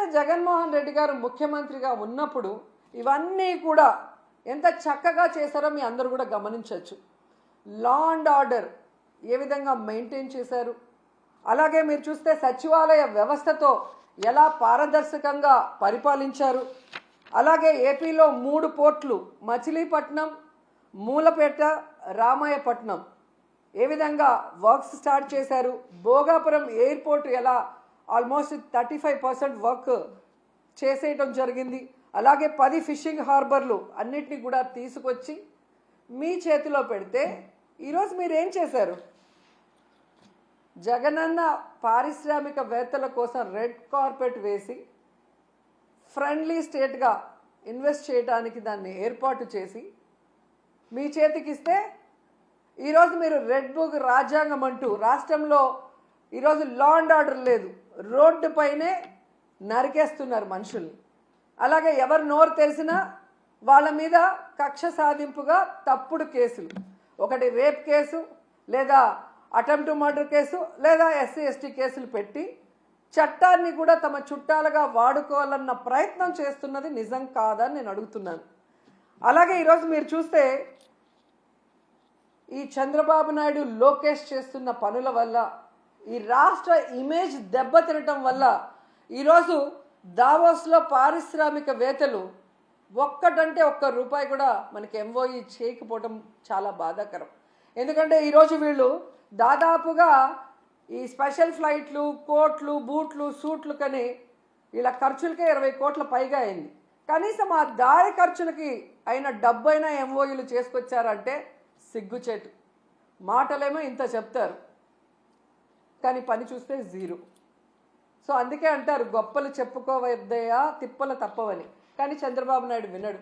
చూస్తే జగన్మోహన్ రెడ్డి గారు ముఖ్యమంత్రిగా ఉన్నప్పుడు ఇవన్నీ కూడా ఎంత చక్కగా చేశారో మీ అందరూ కూడా గమనించవచ్చు. లా అండ్ ఆర్డర్ ఏ విధంగా మెయింటైన్ చేశారు, అలాగే మీరు చూస్తే సచివాలయ వ్యవస్థతో ఎలా పారదర్శకంగా పరిపాలించారు, అలాగే ఏపీలో 3 పోర్ట్లు మచిలీపట్నం, మూలపేట, రామాయపట్నం ఏ విధంగా వర్క్స్ స్టార్ట్ చేశారు, భోగాపురం ఎయిర్పోర్ట్ ఎలా ఆల్మోస్ట్ 35% వర్క్ చేసేయటం జరిగింది, అలాగే 10 ఫిషింగ్ హార్బర్లు అన్నిటినీ కూడా తీసుకొచ్చి మీ చేతిలో పెడితే ఈరోజు మీరు ఏం చేశారు? జగనన్న పారిశ్రామికవేత్తల కోసం రెడ్ కార్పెట్ వేసి ఫ్రెండ్లీ స్టేట్గా ఇన్వెస్ట్ చేయడానికి దాన్ని ఏర్పాటు చేసి మీ చేతికి ఇస్తే ఈరోజు మీరు రెడ్ బుక్ రాజ్యాంగం అంటూ రాష్ట్రంలో ఈరోజు లా అండ్ ఆర్డర్ లేదు, రోడ్డు పైనే నరికేస్తున్నారు మనుషుల్ని. అలాగే ఎవరు నోరు తెరిసినా వాళ్ళ మీద కక్ష సాధింపుగా తప్పుడు కేసులు, ఒకటి రేప్ కేసు లేదా అటెంప్ట్ మర్డర్ కేసు లేదా ఎస్సీ ఎస్టీ కేసులు పెట్టి చట్టాన్ని కూడా తమ చుట్టాలుగా వాడుకోవాలన్న ప్రయత్నం చేస్తున్నది నిజం కాదని నేను అడుగుతున్నాను. అలాగే ఈరోజు మీరు చూస్తే ఈ చంద్రబాబు నాయుడు, లోకేష్ చేస్తున్న పనుల వల్ల ఈ రాష్ట్ర ఇమేజ్ దెబ్బతినటం వల్ల ఈరోజు దావోస్లో పారిశ్రామికవేత్తలు ఒక్కటంటే ఒక్క రూపాయి కూడా మనకి ఎంఓఈ చేయకపోవడం చాలా బాధాకరం. ఎందుకంటే ఈరోజు వీళ్ళు దాదాపుగా ఈ స్పెషల్ ఫ్లైట్లు, కోట్లు, బూట్లు, సూట్లు కని వీళ్ళ ఖర్చులకే 20 కోట్ల పైగా అయింది. కనీసం ఆ దారి ఖర్చులకి అయిన డబ్బైనా ఎంఓఈలు చేసుకొచ్చారంటే సిగ్గుచేటు. మాటలేమో ఇంత చెప్తారు కానీ పని చూస్తే జీరో. సో అందుకే అంటారు గొప్పలు చెప్పుకోవద్దయా తిప్పలు తప్పవని. కానీ చంద్రబాబు నాయుడు వినడు.